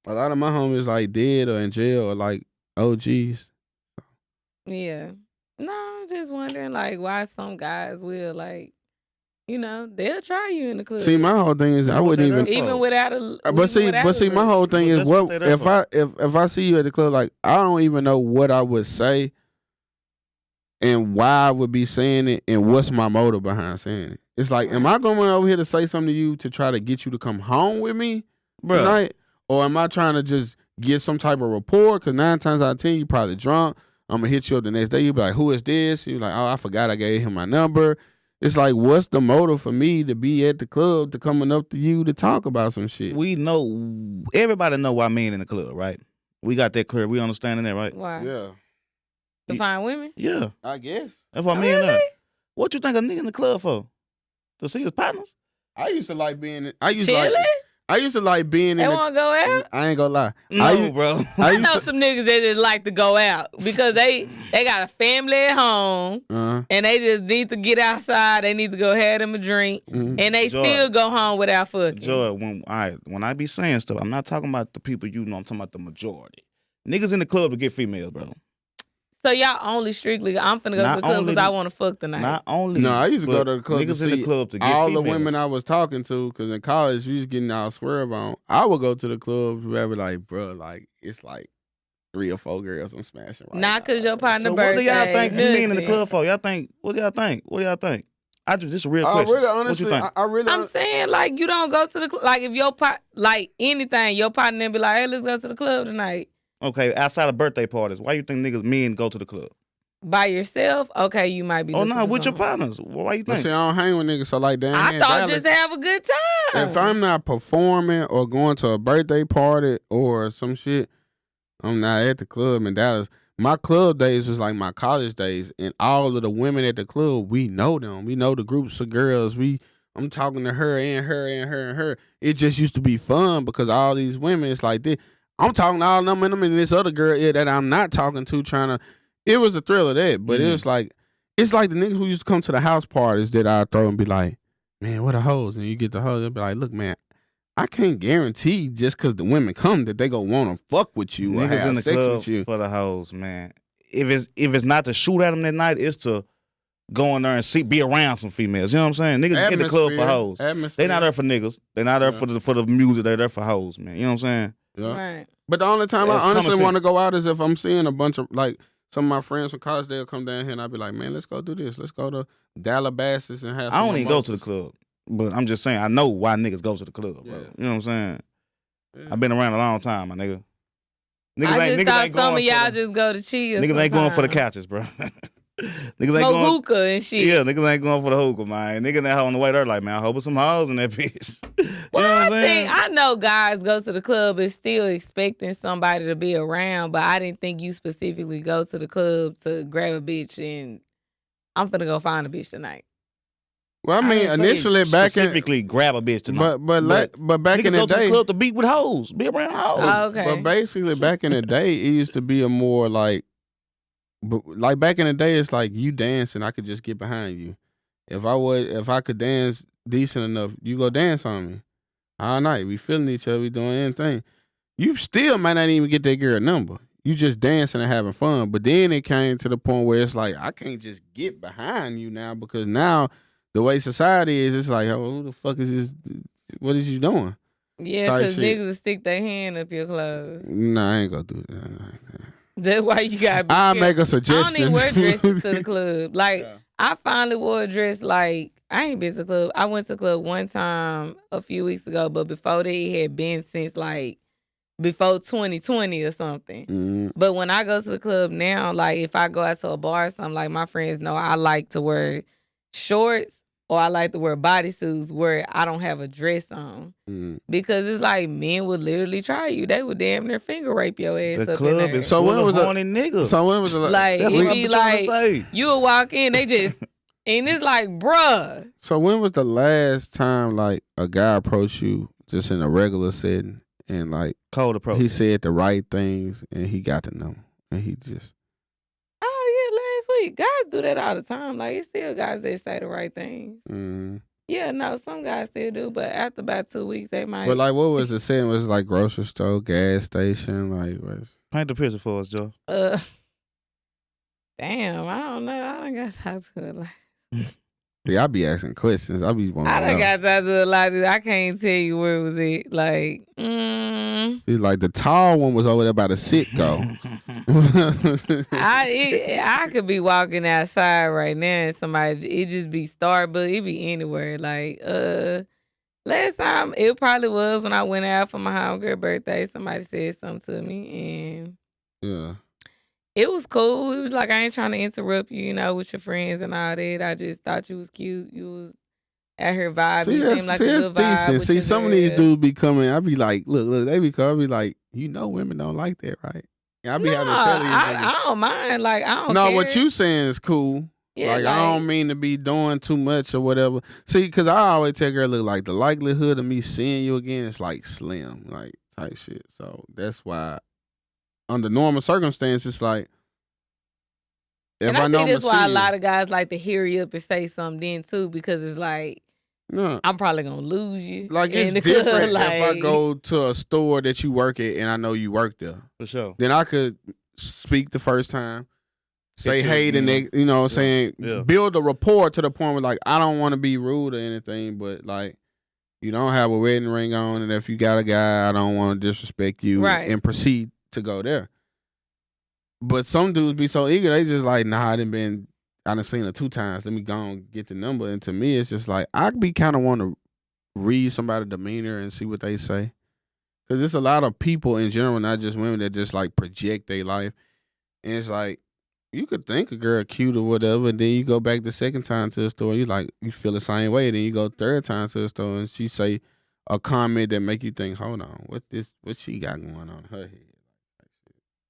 a lot of my homies like dead or in jail or like OGs. Yeah. No, I'm just wondering like why some guys will like. You know, they'll try you in the club. See, my whole thing is I wouldn't even without a. But see, my whole thing is what if I see you at the club, like I don't even know what I would say, and why I would be saying it, and what's my motive behind saying it. It's like, am I going over here to say something to you to try to get you to come home with me tonight, or am I trying to just get some type of rapport? Because 9 times out of 10, you probably drunk. I'm gonna hit you up the next day. You be like, who is this? You like, oh, I forgot I gave him my number. It's like, what's the motive for me to be at the club to coming up to you to talk about some shit? We know, everybody know why men in the club, right? We got that clear. We understanding that, right? Why? Yeah. To find women? Yeah. I guess. That's why men there. What you think a nigga in the club for? To see his partners? I used to like being. Chilling? I used to like being they in. They want to go out? I ain't gonna lie. Bro. I know some niggas that just like to go out because they got a family at home and they just need to get outside. They need to go have them a drink and they still go home without fucking. Joy, when I be saying stuff, I'm not talking about the people you know. I'm talking about the majority. Niggas in the club to get females, bro. So y'all only strictly, I'm finna go to the club because I want to fuck tonight. Not only. No, I used to go to the club niggas to see in the club to get all females. The women I was talking to, because in college, we was getting our swerve on. I would go to the club whoever like, bro, like, it's like 3 or 4 girls I'm smashing right Not because your partner birthday. What do y'all think you mean in the club for? What do y'all think? This is a real question. Really, honestly, what you think? I'm saying, like, you don't go to the club. Like, if your anything, your partner be like, hey, let's go to the club tonight. Okay, outside of birthday parties, why you think men go to the club? by yourself, okay, you might be. Oh no, with your partners. Why you think? See, I don't hang with niggas, so like damn. I thought just have a good time. If I'm not performing or going to a birthday party or some shit, I'm not at the club in Dallas. My club days was like my college days, and all of the women at the club, we know them. We know the groups of girls. I'm talking to her and her and her and her. It just used to be fun because all these women, it's like this. I'm talking to all of them and this other girl that I'm not talking to, trying to. It was a thrill of that, but it was like, it's like the niggas who used to come to the house parties that I throw and be like, man, what a hoes, and you get the hoes, they'll be like, look, man, I can't guarantee just because the women come that they gonna want to fuck with you or Niggas have in the sex club with you. For the hoes, man. If it's not to shoot at them that night, it's to go in there and be around some females. You know what I'm saying? Niggas hit the club for hoes. They not there for niggas. They not there for the music. They there for hoes, man. You know what I'm saying? Yeah. Right. But the only time I That's honestly common want to sense. go out is if I'm seeing a bunch of like some of my friends from college. They'll come down here and I'll be like, man, let's go do this. Let's go to Calabasas and have. I some don't even go to the club, but I'm just saying I know why niggas go to the club, bro. Yeah. You know what I'm saying? Yeah. I've been around a long time, my nigga. I just thought ain't some of going y'all for just go to chill. Niggas ain't going for the sometime. couches, bro. Niggas ain't Smoke going. hookah and shit. Yeah, niggas ain't going for the hookah, man. Nigga that hoe on the way there like, man, I hope it's some hoes in that bitch. You Well, know what I'm I saying? think I know guys go to the club and still expecting somebody to be around, but I didn't think you specifically go to the club to grab a bitch and I'm finna go find a bitch tonight. Well, I mean, didn't say initially back in, specifically grab a bitch tonight. but back niggas in go the to the day, club to be with hoes, be around hoes. Oh, okay. but basically back in the day, it used to be a more like, but like back in the day, it's like you dancing, I could just get behind you. If I could dance decent enough, you go dance on me all night. We feeling each other, we doing anything. You still might not even get that girl number. You just dancing and having fun. But then it came to the point where it's like I can't just get behind you now because now the way society is, it's like, oh, who the fuck is this? What is you doing? Yeah, type because shit. niggas will stick their hand up your clothes. Nah, I ain't gonna do that. That's why you gotta be I'll careful. make a I suggestion. don't even wear dresses to the club. Like, Yeah. I finally wore a dress, like, I ain't been to the club. I went to the club one time a few weeks ago, but before that, it had been since, like, before 2020 or something. Mm. But when I go to the club now, like, if I go out to a bar or something, like, my friends know I like to wear shorts or I like to wear bodysuits where I don't have a dress on. Mm. Because it's like men would literally try you. They would damn near finger rape your ass The up club in there. is So full when of was the- horny niggas. So when was the Like, That's it what be I'm trying to like, say. you would walk in, they just, and it's like, bruh. So when was the last time like a guy approached you just in a regular setting and like Cold approach. he said the right things and he got to know and he just Oh, yeah, last week. Guys do that all the time. Like, it's still guys that say the right things. Yeah, no, some guys still do, but after about 2 weeks, they might. But like what was the setting? Was it like grocery store, gas station, like was Paint the picture for us, Joe. Damn, I don't know. I done got talked to a lot. yeah, I be asking questions. I be wanting I to done know. got talked to a lot of. I can't tell you where it was at. Like, He's like the tall one was over there by the Sitco. I could be walking outside right now and somebody, it just be Starbucks, it be anywhere. Like, last time it probably was when I went out for my homegirl birthday. Somebody said something to me and Yeah. it was cool. It was like, I ain't trying to interrupt you, you know, with your friends and all that. I just thought you was cute. You was at her vibe. See, You that's, seemed like see, a that's good vibe. decent. with See, your some of these girl. dudes be coming. I be like, look, they be coming. I be like, you know, women don't like that, right? Yeah, I be having to tell these niggas. I don't mind. Like, I don't No, care. what you saying is cool. Yeah, like, I don't mean to be doing too much or whatever. See, because I always tell girl, look, like the likelihood of me seeing you again is like slim, like type shit. So that's why, under normal circumstances, like if and I know think I'ma that's why a see lot of guys like to hurry up and say something then too, because it's like, no. I'm probably gonna lose you. Like in it's the club, different like, if I go to a store that you work at and I know you work there. For sure. Then I could speak the first time, say you, hey the next, you know what I'm saying? Yeah. Build a rapport to the point where like I don't want to be rude or anything, but like you don't have a wedding ring on and if you got a guy, I don't want to disrespect you Right. and proceed to go there. But some dudes be so eager, they just like, nah, I done seen her 2 times. Let me go and get the number. And to me, it's just like I be kind of want to read somebody's demeanor and see what they say. Because there's a lot of people in general, not just women, that just like project their life. And it's like, you could think a girl cute or whatever, and then you go back the second time to the store, you feel the same way. Then you go third time to the store, and she say a comment that make you think, hold on, what she got going on in her head?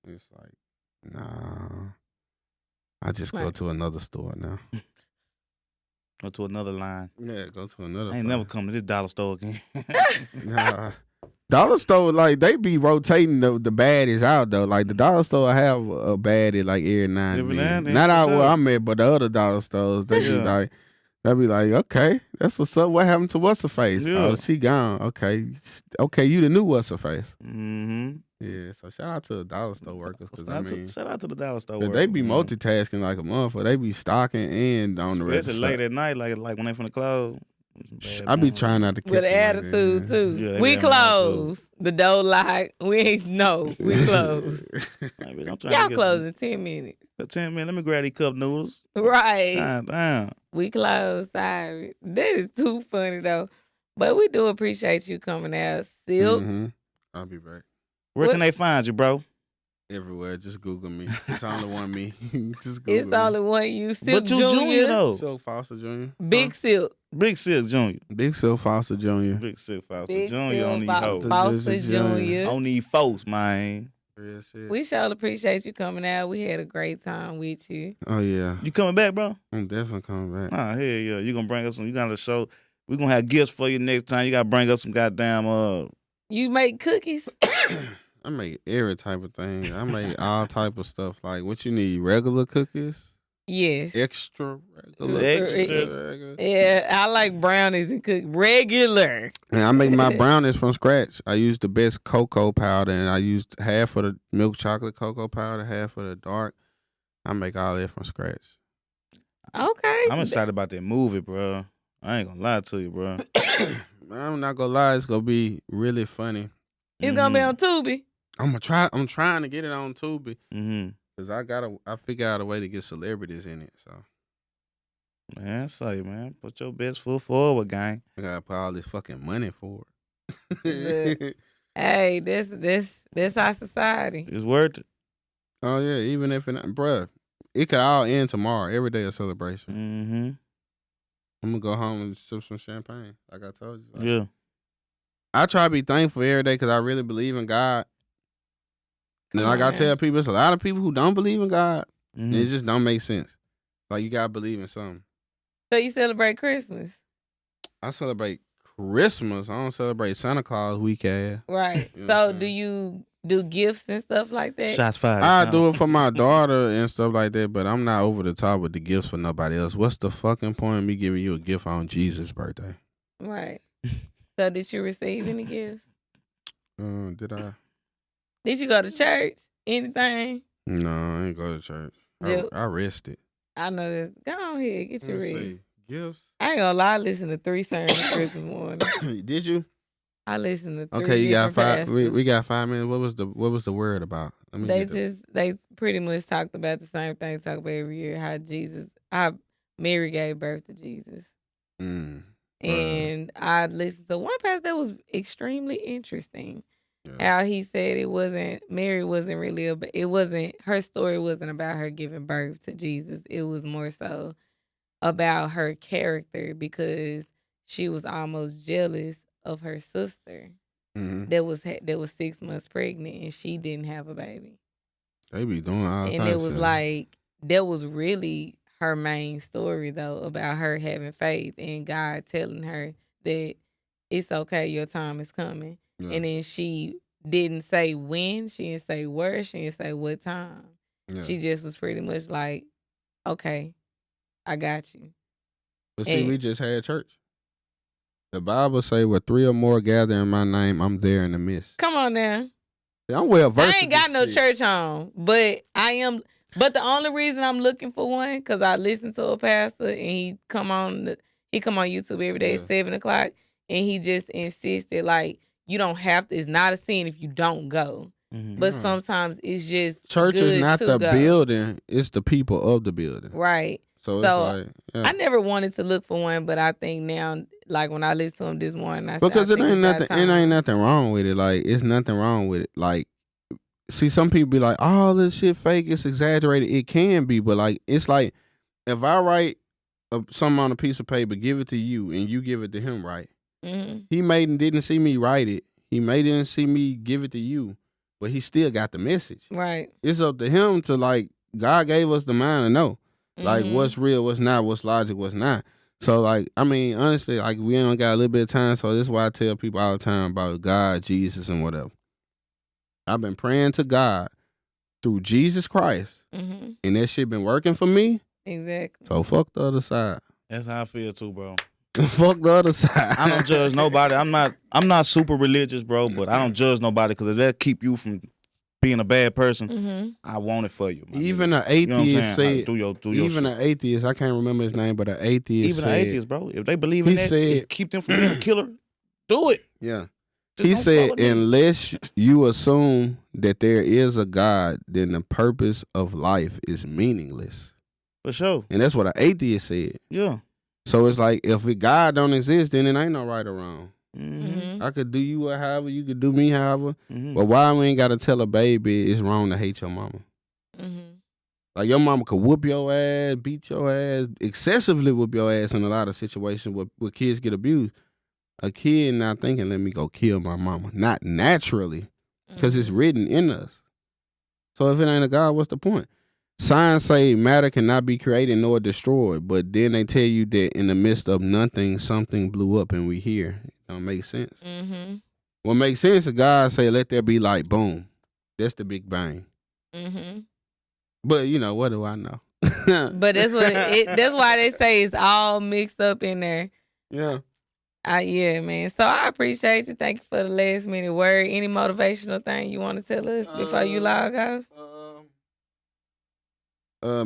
It's like, nah, I just go to another store now. Go to another line. Yeah, go to another. I ain't never come to this dollar store again. Nah. Dollar store, like, they be rotating the baddies out, though. Like, the dollar store have a baddie, like, every now and then. Not out where I'm at, but the other dollar stores, they be like, okay, that's what's up. What happened to what's-her-face? Yeah. Oh, she gone. Okay, you the new what's-her-face. Mm-hmm. Yeah, so shout out to the dollar store workers. Shout out to the dollar store workers. They be multitasking like a motherfucker. They be stocking and on the register. Especially late at night, like when they from the close. I be trying not to catch with an attitude too. Yeah, we close. The door locked. We close. Y'all close in 10 minutes. 10 minutes. Let me grab these cup noodles. Right. Damn. We close. Sorry. That is too funny though. But we do appreciate you coming out, Silk. Mm-hmm. I'll be back. Where can they find you, bro? Everywhere. Just Google me. It's only one me. Just Google me. Only one you. Silk but you Junior though. Silk Foster Jr. Big Silk. Big Silk Jr. Big Silk Foster Jr. Big Silk Foster Jr. on these hoes. Foster Jr. On these folks, man. We sure appreciate you coming out. We had a great time with you. Oh, yeah. You coming back, bro? I'm definitely coming back. Hell yeah. You gonna bring us some, you got to show, we gonna have gifts for you next time. You gotta bring us some goddamn, You make cookies? I make every type of thing. I make all type of stuff. Like, what you need? Regular cookies? Yes. Extra regular. Yeah, I like brownies and cook regular. And I make my brownies from scratch. I use the best cocoa powder, and I used half of the milk chocolate cocoa powder, half of the dark. I make all that from scratch. Okay. I'm excited about that movie, bro. I ain't gonna lie to you, bro. I'm not gonna lie. It's gonna be really funny. It's gonna be on Tubi. I'm trying to get it on Tubi. Mm-hmm. Cause I figure out a way to get celebrities in it. So, man, say, man, put your best foot forward, gang. I gotta put all this fucking money for it. Hey, this our society. It's worth it. Oh yeah, even if bruh, it could all end tomorrow. Every day a celebration. Mm-hmm. I'm gonna go home and sip some champagne, like I told you. So. Yeah. I try to be thankful every day because I really believe in God. And like I tell people, it's a lot of people who don't believe in God. Mm-hmm. It just don't make sense. Like, you gotta believe in something. So you celebrate Christmas? I celebrate Christmas. I don't celebrate Santa Claus week ass. Right. You know so do you do gifts and stuff like that? Shots fired. I do it for my daughter and stuff like that, but I'm not over the top with the gifts for nobody else. What's the fucking point of me giving you a gift on Jesus' birthday? Right. So did you receive any gifts? Did I? Did you go to church? Anything? No, I ain't go to church. I rested. I know this. Go on here, get your rest. Gifts? I ain't gonna lie, I listened to 3 sermons Christmas morning. Did you? I listened to 3. Okay, you got 5. We got 5 minutes. What was the word about? They pretty much talked about the same thing. Talk about every year how Mary gave birth to Jesus. And I listened to one pastor that was extremely interesting. Yeah. How he said Mary wasn't really her story wasn't about her giving birth to Jesus. It was more so about her character because she was almost jealous of her sister that was 6 months pregnant and she didn't have a baby. They be doing all and it was like that was really her main story though about her having faith and God telling her that it's okay, your time is coming. Yeah. And then she didn't say when, she didn't say where, she didn't say what time. Yeah. She just was pretty much like, okay, I got you. But see, we just had church. The Bible say, where 3 or more gather in my name, I'm there in the midst. Come on now. I'm well versed. I ain't got no church home, but I am. But the only reason I'm looking for one, because I listen to a pastor and he come on YouTube every day at 7:00, and he just insisted like you don't have to. It's not a sin if you don't go. Mm-hmm. But sometimes it's just church is not the building; it's the people of the building. Right. So it's like, yeah. I never wanted to look for one, but I think now, like when I listened to him this morning, because it ain't nothing. It ain't nothing wrong with it. Like it's nothing wrong with it. Like see, some people be like, "Oh, this shit fake. It's exaggerated." It can be, but like, it's like if I write something on a piece of paper, give it to you, and you give it to him, right? Mm-hmm. He made and didn't see me write it. He made and see me give it to you, but he still got the message. Right. It's up to him to like. God gave us the mind to know, like what's real, what's not, what's logic, what's not. So like, I mean, honestly, like we only got a little bit of time, so this is why I tell people all the time about God, Jesus, and whatever. I've been praying to God through Jesus Christ, and that shit been working for me. Exactly. So fuck the other side. That's how I feel too, bro. Fuck the other side. I don't judge nobody. I'm not super religious, bro, but I don't judge nobody because if that keep you from being a bad person, I want it for you. Even an atheist said, do your even an atheist, I can't remember his name, but an atheist even said, an atheist, bro, if they believe in that, said, keep them from being a killer, do it. Yeah. Just he said, unless you assume that there is a God, then the purpose of life is meaningless. For sure. And that's what an atheist said. Yeah. So it's like, if God don't exist, then it ain't no right or wrong. Mm-hmm. I could do you however, you could do me however. But why we ain't got to tell a baby it's wrong to hate your mama? Like, your mama could whoop your ass, beat your ass, excessively whoop your ass in a lot of situations where kids get abused. A kid not thinking, let me go kill my mama. Not naturally, because it's written in us. So if it ain't a God, what's the point? Science say matter cannot be created nor destroyed, but then they tell you that in the midst of nothing, something blew up and we here. It don't make sense. What makes sense is God say, let there be light, boom. That's the Big Bang. But, you know, what do I know? But that's why they say it's all mixed up in there. Yeah. Yeah, man. So I appreciate you. Thank you for the last minute word. Any motivational thing you want to tell us before you log off?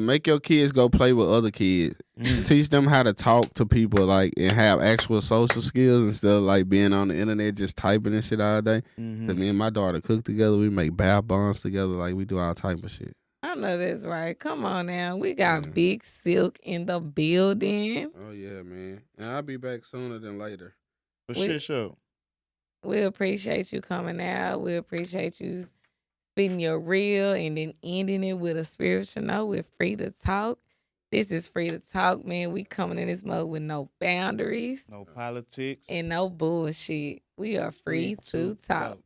Make your kids go play with other kids. Teach them how to talk to people, like, and have actual social skills instead of like being on the internet just typing and shit all day. Cause me and my daughter cook together. We make bath bombs together. Like, we do all type of shit. I know that's right. Come on now. We got Big Silk in the building. Oh, yeah, man. And I'll be back sooner than later. For sure. We appreciate you coming out. We appreciate you spitting your real and then ending it with a spiritual note. We're free to talk. This is free to talk, man. We coming in this mode with no boundaries. No politics. And no bullshit. We are free to talk.